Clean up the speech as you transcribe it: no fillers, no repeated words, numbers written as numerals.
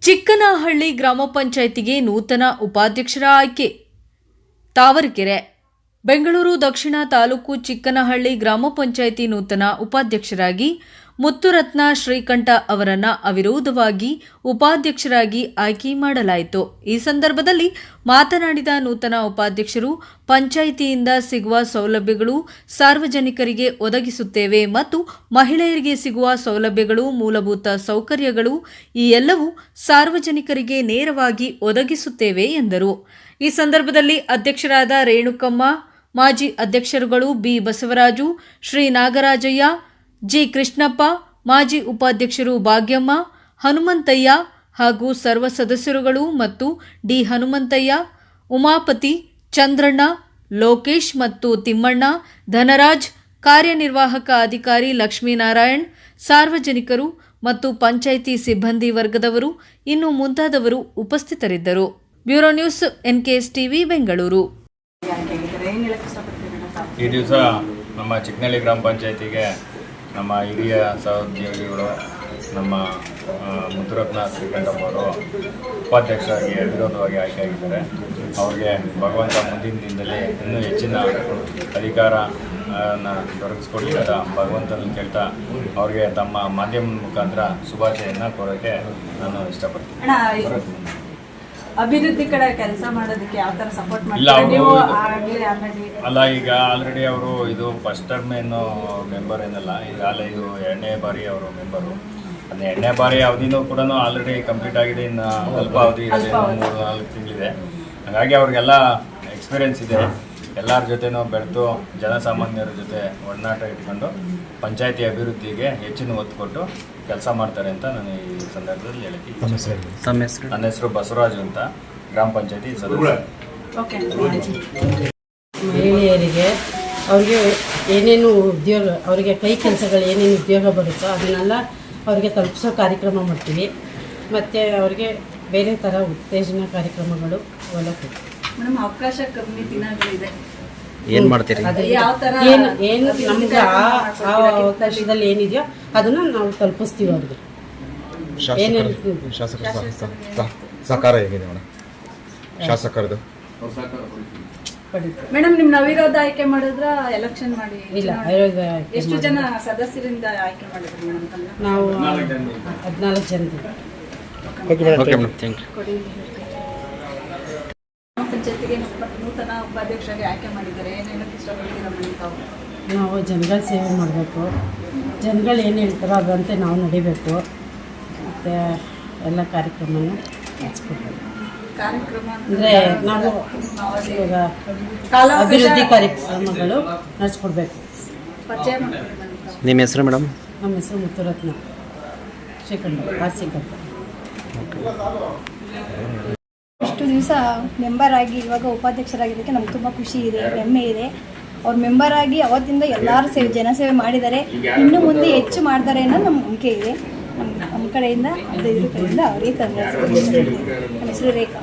ಚಿಕ್ಕನಹಳ್ಳಿ ಗ್ರಾಮ ಪಂಚಾಯಿತಿಗೆ ನೂತನ ಉಪಾಧ್ಯಕ್ಷರ ಆಯ್ಕೆ. ತಾವರೆಕೆರೆ. ಬೆಂಗಳೂರು ದಕ್ಷಿಣ ತಾಲೂಕು ಚಿಕ್ಕನಹಳ್ಳಿ ಗ್ರಾಮ ಪಂಚಾಯಿತಿ ನೂತನ ಉಪಾಧ್ಯಕ್ಷರಾಗಿ ಮುತ್ತುರತ್ನ ಶ್ರೀಕಂಠ ಅವರನ್ನು ಅವಿರೋಧವಾಗಿ ಉಪಾಧ್ಯಕ್ಷರಾಗಿ ಆಯ್ಕೆ ಮಾಡಲಾಯಿತು. ಈ ಸಂದರ್ಭದಲ್ಲಿ ಮಾತನಾಡಿದ ನೂತನ ಉಪಾಧ್ಯಕ್ಷರು, ಪಂಚಾಯಿತಿಯಿಂದ ಸಿಗುವ ಸೌಲಭ್ಯಗಳು ಸಾರ್ವಜನಿಕರಿಗೆ ಒದಗಿಸುತ್ತೇವೆ ಮತ್ತು ಮಹಿಳೆಯರಿಗೆ ಸಿಗುವ ಸೌಲಭ್ಯಗಳು, ಮೂಲಭೂತ ಸೌಕರ್ಯಗಳು ಈ ಎಲ್ಲವೂ ಸಾರ್ವಜನಿಕರಿಗೆ ನೇರವಾಗಿ ಒದಗಿಸುತ್ತೇವೆ ಎಂದರು. ಈ ಸಂದರ್ಭದಲ್ಲಿ ಅಧ್ಯಕ್ಷರಾದ ರೇಣುಕಮ್ಮ, ಮಾಜಿ ಅಧ್ಯಕ್ಷರುಗಳು ಬಿ ಬಸವರಾಜು, ಶ್ರೀ ನಾಗರಾಜಯ್ಯ, ಜಿ ಕೃಷ್ಣಪ್ಪ, ಮಾಜಿ ಉಪಾಧ್ಯಕ್ಷರು ಭಾಗ್ಯಮ್ಮ, ಹನುಮಂತಯ್ಯ ಹಾಗೂ ಸರ್ವ ಸದಸ್ಯರುಗಳು ಮತ್ತು ಡಿ ಹನುಮಂತಯ್ಯ, ಉಮಾಪತಿ, ಚಂದ್ರಣ್ಣ, ಲೋಕೇಶ್ ಮತ್ತು ತಿಮ್ಮಣ್ಣ, ಧನರಾಜ್, ಕಾರ್ಯನಿರ್ವಾಹಕ ಅಧಿಕಾರಿ ಲಕ್ಷ್ಮೀನಾರಾಯಣ್, ಸಾರ್ವಜನಿಕರು ಮತ್ತು ಪಂಚಾಯಿತಿ ಸಿಬ್ಬಂದಿ ವರ್ಗದವರು ಇನ್ನು ಮುಂತಾದವರು ಉಪಸ್ಥಿತರಿದ್ದರು. Bureau news, NKS TV, Bengaluru. ಈ ದಿವಸ ನಮ್ಮ ಚಿಕ್ಕನಹಳ್ಳಿ ಗ್ರಾಮ ಪಂಚಾಯಿತಿಗೆ ನಮ್ಮ ಹಿರಿಯ ಸಹೋದ್ಯೋಗಿಗಳು ನಮ್ಮ ಮುತ್ತುರತ್ನ ಶ್ರೀಕಂಠಪ್ಪ ಅವರು ಉಪಾಧ್ಯಕ್ಷರಾಗಿ ಅವಿರೋಧವಾಗಿ ಆಯ್ಕೆಯಾಗಿದ್ದಾರೆ. ಅವ್ರಿಗೆ ಭಗವಂತ ಮುಂದಿನ ದಿನದಲ್ಲಿ ಇನ್ನೂ ಹೆಚ್ಚಿನ ಅಧಿಕಾರ ದೊರಕಿಸ್ಕೊಡ್ಲಿ ಅಂತ ಭಗವಂತನ ಕೇಳ್ತಾ ಅವ್ರಿಗೆ ತಮ್ಮ ಮಾಧ್ಯಮದ ಮುಖಾಂತರ ಶುಭಾಶಯವನ್ನು ಕೋರೋಕ್ಕೆ ನಾನು ಇಷ್ಟಪಡ್ತೀನಿ. ಅಭಿವೃದ್ಧಿ ಕಡೆ ಕೆಲಸ ಮಾಡೋದಕ್ಕೆ ಯಾವ ಥರ ಸಪೋರ್ಟ್ ಅಲ್ಲ, ಈಗ ಆಲ್ರೆಡಿ ಅವರು ಇದು ಫಸ್ಟ್ ಟರ್ಮ್ ಏನು ಮೆಂಬರ್ ಏನಲ್ಲ, ಈಗ ಇದು 2ನೇ ಬಾರಿ ಅವರು ಮೆಂಬರು. ಅದೇ 2ನೇ ಬಾರಿ ಅವಧಿನೂ ಕೂಡ ಆಲ್ರೆಡಿ ಕಂಪ್ಲೀಟ್ ಆಗಿದೆ. ಇನ್ನು ಅಲ್ಪ ಅವಧಿ ಇರೋದೇ 3-4 ತಿಂಗಳಿದೆ. ಹಾಗಾಗಿ ಅವ್ರಿಗೆಲ್ಲ ಎಕ್ಸ್ಪೀರಿಯೆನ್ಸ್ ಇದೆ. ಎಲ್ಲರ ಜೊತೆನೂ ಬೆಳೆದು ಜನಸಾಮಾನ್ಯರ ಜೊತೆ ಒಡನಾಟ ಇಟ್ಕೊಂಡು ಪಂಚಾಯತಿ ಅಭಿವೃದ್ಧಿಗೆ ಹೆಚ್ಚಿನ ಒತ್ತು ಕೊಟ್ಟು ಕೆಲಸ ಮಾಡ್ತಾರೆ ಅಂತ ನಾನು ಈ ಸಂದರ್ಭದಲ್ಲಿ ಹೇಳಕ್ಕೆ. ನನ್ನ ಹೆಸರು ಬಸವರಾಜು ಅಂತ, ಗ್ರಾಮ ಪಂಚಾಯತಿ ಸದಸ್ಯ. ಮಹಿಳೆಯರಿಗೆ ಅವ್ರಿಗೆ ಏನೇನು ಉದ್ಯೋಗ, ಅವರಿಗೆ ಕೈ ಕೆಲಸಗಳು ಏನೇನು ಉದ್ಯೋಗ ಬರುತ್ತೋ ಅದನ್ನೆಲ್ಲ ಅವ್ರಿಗೆ ತಲುಪಿಸೋ ಕಾರ್ಯಕ್ರಮ ಮಾಡ್ತೀವಿ. ಮತ್ತು ಅವ್ರಿಗೆ ಬೇರೆ ಥರ ಉತ್ತೇಜನ ಕಾರ್ಯಕ್ರಮಗಳು ಅವೆಲ್ಲ ಕೊಡ್ತೀವಿ. ಮೇಡಮ್, ಅವಕಾಶ ಕಮ್ಮಿ ದಿನಗಳಿದೆ, ಏನು ಮಾಡ್ತೀರಿ? ಏನು ನಮ್ಗೆ ಆ ಅವಕಾಶದಲ್ಲಿ ಏನಿದೆಯೋ ಅದನ್ನು ನಾವು ತಲುಪಿಸ್ತೀವಿ ಅವ್ರಿಗೆ. ಶಾಸಕರ ಸಹಕಾರ ಹೇಗಿದೆ ಮೇಡಮ್? ಶಾಸಕರದು ಮೇಡಮ್, ನಿಮ್ಮ ಅವಿರೋಧ ಆಯ್ಕೆ ಮಾಡಿದ್ರ ಎಲೆಕ್ಷನ್ ಮಾಡಿ? ಇಲ್ಲ, ಅವಿರೋಧ. ಎಷ್ಟು ಜನ ಸದಸ್ಯರಿಂದ ಆಯ್ಕೆ ಮಾಡಿದ್ರು ಮೇಡಮ್? ನಾವು 14 ಜನ. ಪಂಚಾಯತಿಗೆ ನೂತನ ಉಪಾಧ್ಯಕ್ಷರಾಗಿ ಆಯ್ಕೆ ಮಾಡಿದ್ದಾರೆ. ಏನೇನು ಇಷ್ಟಪಡ್ತೀರಾ ತಾವು? ನಾವು ಜನಗಳ ಸೇವೆ ಮಾಡಬೇಕು, ಜನಗಳು ಏನು ಹೇಳ್ತಾರೋ ಅದಂತೆ ನಾವು ನಡಿಬೇಕು. ಮತ್ತು ಎಲ್ಲ ಕಾರ್ಯಕ್ರಮನೂ ನಡೆಸ್ಕೊಡ್ಬೇಕು. ಕಾರ್ಯಕ್ರಮ ಅಂದರೆ ನಾವು ಇವಾಗ ಅಭಿವೃದ್ಧಿ ಕಾರ್ಯಕ್ರಮಗಳು ನಡೆಸ್ಕೊಡ್ಬೇಕು. ಪರಿಚಯ ನಿಮ್ಮ ಹೆಸರು ಮೇಡಮ್? ನಮ್ಮ ಹೆಸರು ಮುತ್ತುರತ್ನ ಶ್ರೀಕಂಠ, ಶ್ರೀಕಂಠ. ಇಷ್ಟು ದಿವಸ ಮೆಂಬರ್ ಆಗಿ ಇವಾಗ ಉಪಾಧ್ಯಕ್ಷರಾಗಿದ್ದಕ್ಕೆ ನಮ್ಗೆ ತುಂಬ ಖುಷಿ ಇದೆ, ಹೆಮ್ಮೆ ಇದೆ. ಅವ್ರು ಮೆಂಬರ್ ಆಗಿ ಅವತ್ತಿಂದ ಎಲ್ಲರೂ ಜನಸೇವೆ ಮಾಡಿದ್ದಾರೆ, ಇನ್ನು ಮುಂದೆ ಹೆಚ್ಚು ಮಾಡ್ತಾರೆ ಅನ್ನೋ ನಮ್ಮ ನಂಬಿಕೆ ಇದೆ. ನಮ್ಮ ಕಡೆಯಿಂದ 15 ಕಡೆಯಿಂದ ಅವರಿಗೆ ನನ್ನ ಹೆಸರು ರೇಖಾ.